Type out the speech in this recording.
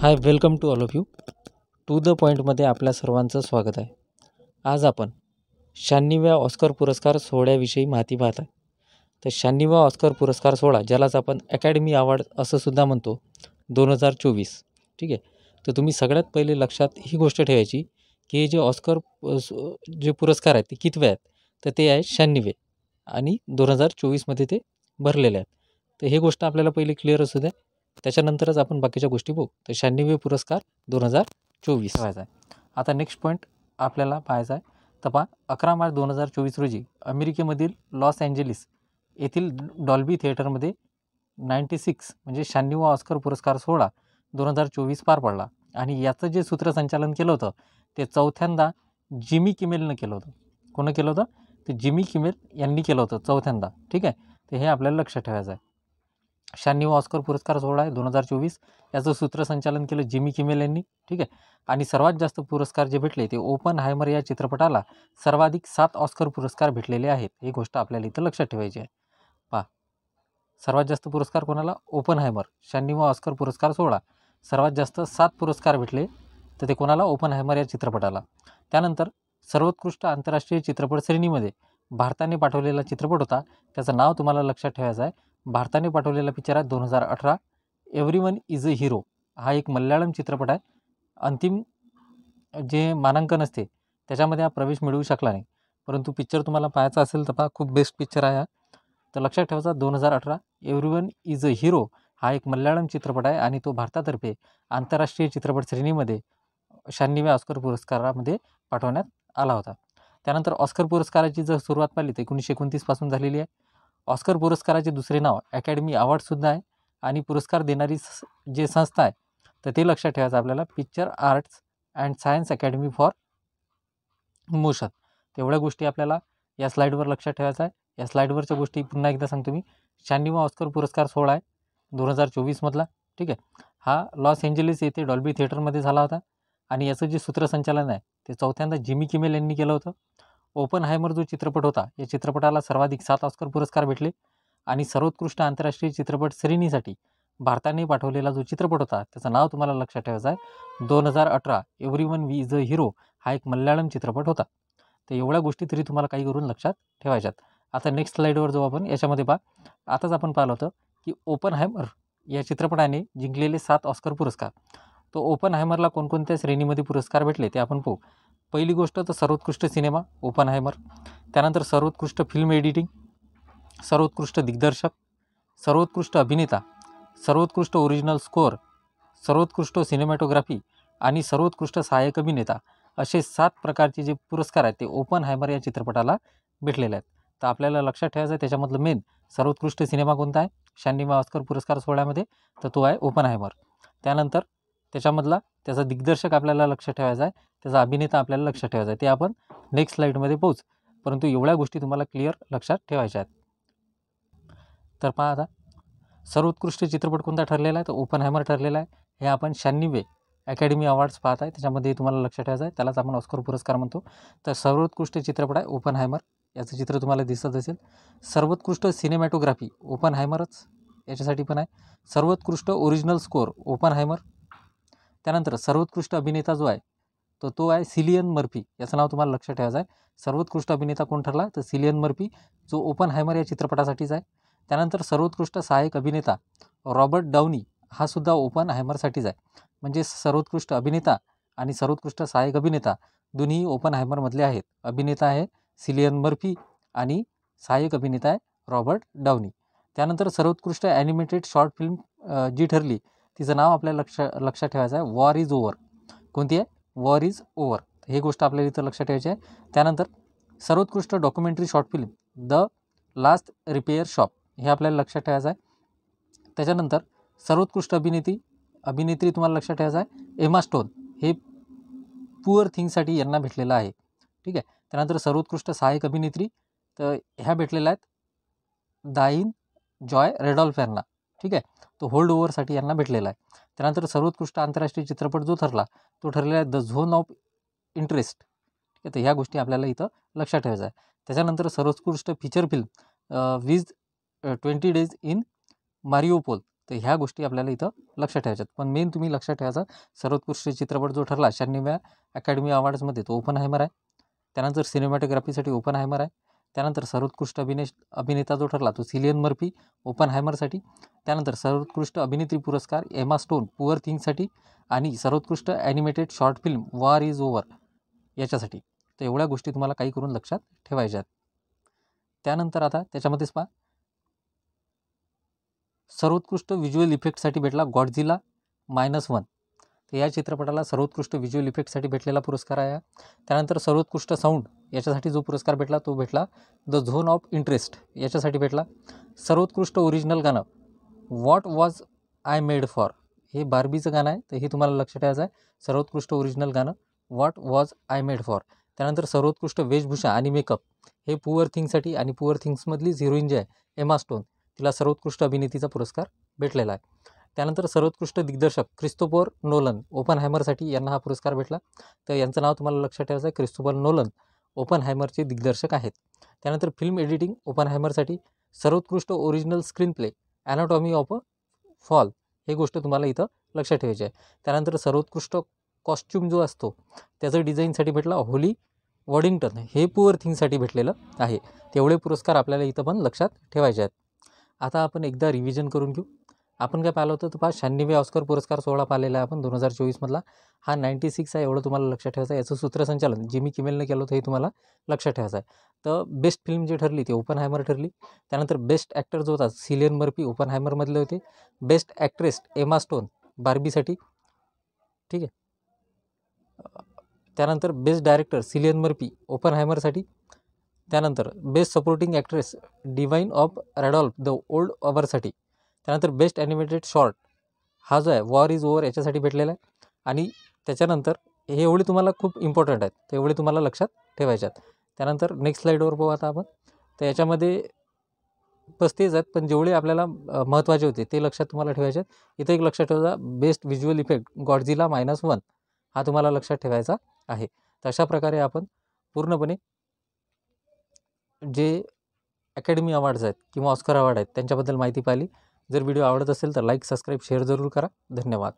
High, welcome to all of you. To the पॉईंटमध्ये आपल्या सर्वांचं स्वागत आहे. आज आपण 96व्या ऑस्कर पुरस्कार सोहळ्याविषयी माहिती पाहत आहे. तर 96वा ऑस्कर पुरस्कार सोहळा, ज्यालाच आपण अकॅडमी अवॉर्ड असं सुद्धा म्हणतो, 2024. ठीक आहे. तर तुम्ही सगळ्यात पहिले लक्षात ही गोष्ट ठेवायची की हे जे ऑस्कर जे पुरस्कार आहेत ते कितवे आहेत, तर ते आहे 96 आणि 2024मध्ये ते भरलेले आहेत. तर हे गोष्ट आपल्याला पहिली क्लिअर असू द्या, त्याच्यानंतरच आपण बाकीच्या गोष्टी बघू. तर 96वे पुरस्कार 2024 ठेवायचा आहे. आता नेक्स्ट पॉईंट आपल्याला पाहायचा आहे. तर पहा, 11 मार्च 2024 रोजी अमेरिकेमधील लॉस एंजेलिस येथील डॉल्बी थिएटरमध्ये 96 म्हणजे 96वा ऑस्कर पुरस्कार सोहळा 2024 पार पडला. आणि याचं जे सूत्रसंचालन केलं होतं ते चौथ्यांदा जिमी किमेलनं केलं होतं. कोणं केलं होतं? ते जिमी किमेल यांनी केलं होतं चौथ्यांदा. ठीक आहे. तर हे आपल्याला लक्षात ठेवायचं आहे. 96वा ऑस्कर पुरस्कार सोहळा आहे 2024. याचं सूत्रसंचालन केलं जिमी किमेल यांनी. ठीक आहे. आणि सर्वात जास्त पुरस्कार जे भेटले ते ओपनहायमर या चित्रपटाला सर्वाधिक 7 ऑस्कर पुरस्कार भेटलेले आहेत. ही गोष्ट आपल्याला इथं लक्षात ठेवायची आहे. पहा, सर्वात जास्त पुरस्कार कोणाला? ओपनहायमर. 96वा ऑस्कर पुरस्कार सोहळा, सर्वात जास्त 7 पुरस्कार भेटले, तर ते कोणाला? ओपनहायमर या चित्रपटाला. त्यानंतर सर्वोत्कृष्ट आंतरराष्ट्रीय चित्रपट श्रेणीमध्ये भारताने पाठवलेला चित्रपट होता, त्याचं नाव तुम्हाला लक्षात ठेवायचं आहे. भारताने पाठवलेला पिक्चर आहे 2018 एव्हरीवन इज अ हिरो. हा एक मल्याळम चित्रपट आहे. अंतिम जे मानांकन असते त्याच्यामध्ये हा प्रवेश मिळवू शकला नाही, परंतु पिक्चर तुम्हाला पाहायचा असेल तर पहा, खूप बेस्ट पिक्चर आहे हा. तर लक्षात ठेवायचा 2018 एव्हरीवन इज अ हिरो हा एक मल्याळम चित्रपट आहे आणि तो भारतातर्फे आंतरराष्ट्रीय चित्रपट श्रेणीमध्ये 96व्या ऑस्कर पुरस्कारामध्ये पाठवण्यात आला होता. त्यानंतर ऑस्कर पुरस्काराची जर सुरुवात पाहिली तर 1929 पासून झालेली आहे. ऑस्कर पुरस्काराचे दुसरे नाव अकॅडमी अवॉर्डसुद्धा आहे. आणि पुरस्कार देणारी जे संस्था आहे तर ते लक्षात ठेवायचं आपल्याला, picture arts and science academy for motion. तेवढ्या गोष्टी आपल्याला या स्लाईडवर लक्षात ठेवायचं आहे. या स्लाईडवरच्या गोष्टी पुन्हा एकदा सांगतो मी. 96वा ऑस्कर पुरस्कार सोहळा आहे 2024मधला. ठीक आहे. हा लॉस एंजेलिस येथे डॉल्बी थिएटरमध्ये झाला होता. आणि याचं जे सूत्रसंचालन आहे ते चौथ्यांदा जिमी किमेल यांनी केलं होतं. ओपनहायमर जो चित्रपट होता, या चित्रपटाला सर्वाधिक 7 ऑस्कर पुरस्कार भेटले. आणि सर्वोत्कृष्ट आंतरराष्ट्रीय चित्रपट श्रेणीसाठी भारताने पाठवलेला जो चित्रपट होता त्याचं नाव तुम्हाला लक्षात ठेवायचं आहे. 2018 एव्हरीवन इज अ हिरो हा एक मल्याळम चित्रपट होता. तर एवढ्या गोष्टी तरी तुम्हाला काही करून लक्षात ठेवायच्यात. आता नेक्स्ट स्लाईडवर जाऊ आपण. याच्यामध्ये पहा, आताच आपण पाहिलं होतं की ओपनहायमर या चित्रपटाने जिंकलेले 7 ऑस्कर पुरस्कार. तो ओपनहायमरला कोणकोणत्या श्रेणीमध्ये पुरस्कार भेटले ते आपण पाहू. पहिली गोष्ट तर सर्वोत्कृष्ट सिनेमा ओपनहायमर. त्यानंतर सर्वोत्कृष्ट फिल्म एडिटिंग, सर्वोत्कृष्ट दिग्दर्शक, सर्वोत्कृष्ट अभिनेता, सर्वोत्कृष्ट ओरिजिनल स्कोअर, सर्वोत्कृष्ट सिनेमॅटोग्राफी आणि सर्वोत्कृष्ट सहाय्यक अभिनेता, असे 7 प्रकारचे जे पुरस्कार आहेत ते ओपनहायमर या चित्रपटाला भेटलेले आहेत. तर आपल्याला लक्षात ठेवायचं आहे त्याच्यामधलं मेन सर्वोत्कृष्ट सिनेमा कोणता आहे 96व्या ऑस्कर पुरस्कार सोहळ्यामध्ये, तर तो आहे ओपनहायमर. त्यानंतर त्याच्यामधला त्याचा दिग्दर्शक आपल्याला लक्षात ठेवायचा आहे, त्याचा अभिनेता आपल्याला लक्षात ठेवायचा आहे. ते आपण नेक्स्ट स्लाईडमध्ये पोहोच, परंतु एवढ्या गोष्टी तुम्हाला क्लिअर लक्षात ठेवायच्या आहेत. तर पहा, आता सर्वोत्कृष्ट चित्रपट कोणता ठरलेला आहे, तर ओपनहायमर ठरलेला आहे. हे आपण 96वे अकॅडमी अवॉर्ड्स पाहत आहे, त्याच्यामध्ये तुम्हाला लक्षात ठेवायचं आहे. त्यालाच आपण ऑस्कर पुरस्कार म्हणतो. तर सर्वोत्कृष्ट चित्रपट आहे ओपनहायमर, याचं चित्र तुम्हाला दिसत असेल. सर्वोत्कृष्ट सिनेमॅटोग्राफी ओपनहायमरच याच्यासाठी पण आहे. सर्वोत्कृष्ट ओरिजिनल स्कोअर ओपनहायमर. त्यानंतर सर्वोत्कृष्ट अभिनेता जो आहे तो आहे सिलियन मर्फी. याचं नाव तुम्हाला लक्षात ठेवायचं आहे. सर्वोत्कृष्ट अभिनेता कोण ठरला, तर सिलियन मर्फी, जो ओपनहायमर या चित्रपटासाठीच आहे. त्यानंतर सर्वोत्कृष्ट सहाय्यक अभिनेता रॉबर्ट डाउनी, हा सुद्धा ओपनहायमरसाठीच आहे. म्हणजे सर्वोत्कृष्ट अभिनेता आणि सर्वोत्कृष्ट सहाय्यक अभिनेता दोन्ही ओपनहायमरमधले आहेत. अभिनेता आहे सिलियन मर्फी आणि सहाय्यक अभिनेता आहे रॉबर्ट डाउनी. त्यानंतर सर्वोत्कृष्ट ॲनिमेटेड शॉर्ट फिल्म जी ठरली तिचं नाव आपल्याला लक्षात ठेवायचं आहे, वॉर इज ओव्हर. कोणती आहे? War is over. ही गोष्ट आपल्याला इथं लक्षात ठेवायची आहे. त्यानंतर सर्वोत्कृष्ट documentary short film the last repair shop, हे आपल्याला लक्षात ठेवायचं आहे. त्याच्यानंतर सर्वोत्कृष्ट अभिनेत्री तुम्हाला लक्षात ठेवायचं आहे, एमा स्टोन. हे पुअर थिंगसाठी यांना भेटलेलं आहे. ठीक आहे. त्यानंतर सर्वोत्कृष्ट सहाय्यक अभिनेत्री तर ह्या भेटलेल्या आहेत दाईन जॉय रेडॉल्फ यांना. ठीक आहे. तो होल्ड ओव्हरसाठी यांना भेटलेला आहे. त्यानंतर सर्वोत्कृष्ट आंतरराष्ट्रीय चित्रपट जो ठरला तो ठरलेला आहे द झोन ऑफ इंटरेस्ट. ठीक आहे. तर ह्या गोष्टी आपल्याला इथं लक्षात ठेवायचं आहे. त्याच्यानंतर सर्वोत्कृष्ट फीचर फिल्म विज 20 डेज इन मारिओपोल, तर ह्या गोष्टी आपल्याला इथं लक्षात ठेवायच्यात. पण मेन तुम्ही लक्षात ठेवायचा सर्वोत्कृष्ट चित्रपट जो ठरला 96व्या अकॅडमी अवॉर्ड्समध्ये तो ओपनहायमर आहे. त्यानंतर सिनेमॅटोग्राफीसाठी ओपनहायमर आहे. त्यानंतर सर्वोत्कृष्ट अभिनेता जो ठरला तो सिलियन मर्फी ओपनहायमरसाठी. त्यानंतर सर्वोत्कृष्ट अभिनेत्री पुरस्कार एमा स्टोन पुअर थिंग्ससाठी आणि सर्वोत्कृष्ट animated short film war is over याच्यासाठी. तर एवढ्या गोष्टी तुम्हाला काही करून लक्षात ठेवायच्या आहेत. त्यानंतर आता त्याच्यामध्येच पहा, सर्वोत्कृष्ट व्हिज्युअल इफेक्टसाठी भेटला गॉडझिला -1. तर या चित्रपटाला सर्वोत्कृष्ट व्हिज्युअल इफेक्टसाठी भेटलेला पुरस्कार आहे. त्यानंतर सर्वोत्कृष्ट साऊंड याच्यासाठी जो पुरस्कार भेटला तो भेटला द झोन ऑफ इंटरेस्ट याच्यासाठी भेटला. सर्वोत्कृष्ट ओरिजिनल गाणं what was I made for हे बार्बीचं गाणं आहे. तर हे तुम्हाला लक्षात ठेवायचं आहे. सर्वोत्कृष्ट ओरिजिनल गाणं what was I made for. त्यानंतर सर्वोत्कृष्ट वेशभूषा आणि मेकअप हे पुअर थिंग्ससाठी आणि पुअर थिंग्समधलीच हिरोईन जी आहे एमा स्टोन तिला सर्वोत्कृष्ट अभिनेत्रीचा पुरस्कार भेटलेला आहे. त्यानंतर सर्वोत्कृष्ट दिग्दर्शक क्रिस्तोफर नोलन ओपनहायमरसाठी यांना हा पुरस्कार भेटला. तर यांचं नाव तुम्हाला लक्षात ठेवायचं आहे. क्रिस्तोफर नोलन ओपनहायमरचे दिग्दर्शक आहेत. त्यानंतर फिल्म एडिटिंग ओपनहायमरसाठी सर्वोत्कृष्ट original screen play anatomy of a fall हे गोष्ट तुम्हाला इथं लक्षात ठेवायची आहे. त्यानंतर सर्वोत्कृष्ट कॉस्ट्यूम जो असतो त्याचं डिझाईनसाठी भेटला होली वॉडिंग्टन हे पुअर थिंगसाठी भेटलेलं आहे. तेवढे पुरस्कार आपल्याला इथं पण लक्षात ठेवायचे आहेत. आता आपण एकदा रिव्हिजन करून घेऊ. आपण काय पाहिलं होतं तर 96व्या ऑस्कर पुरस्कार सोहळा पाहिलेला आहे आपण 2024मधला. हा 96 आहे एवढं तुम्हाला लक्षात ठेवायचं आहे. याचं सूत्रसंचालन जिमी किमेलने केलं होतं हे तुम्हाला लक्षात ठेवायचं आहे. तर बेस्ट फिल्म जी ठरली ती ओपनहायमर ठरली. त्यानंतर बेस्ट ॲक्टर जो होता सिलियन मर्फी ओपनहायमरमधले होते. बेस्ट ॲक्ट्रेस एमा स्टोन बार्बीसाठी, ठीक आहे. त्यानंतर बेस्ट डायरेक्टर सिलियन मर्फी ओपनहायमरसाठी. त्यानंतर best supporting actress Divine of Randolph the old ओव्हरसाठी. त्यानंतर बेस्ट ॲनिमेटेड शॉर्ट हा जो आहे वॉर इज ओव्हर याच्यासाठी भेटलेला आहे. आणि त्याच्यानंतर हे एवढे तुम्हाला खूप इम्पॉर्टंट आहेत तर एवढे तुम्हाला लक्षात ठेवायचे आहेत. त्यानंतर नेक्स्ट स्लाईडवर पाहू आता आपण. तर याच्यामध्ये 35 आहेत पण जेवढे आपल्याला महत्त्वाचे होते ते लक्षात तुम्हाला ठेवायचे आहेत. इथं एक लक्षात ठेवायचा बेस्ट व्हिज्युअल इफेक्ट गॉडझिला -1 हा तुम्हाला लक्षात ठेवायचा आहे. तर अशा प्रकारे आपण पूर्णपणे जे अकॅडमी अवॉर्ड्स आहेत किंवा ऑस्कर अवॉर्ड आहेत त्यांच्याबद्दल माहिती पाहिली. जर व्हिडिओ आवडत असेल तर लाईक सबस्क्राईब शेअर जरूर करा. धन्यवाद.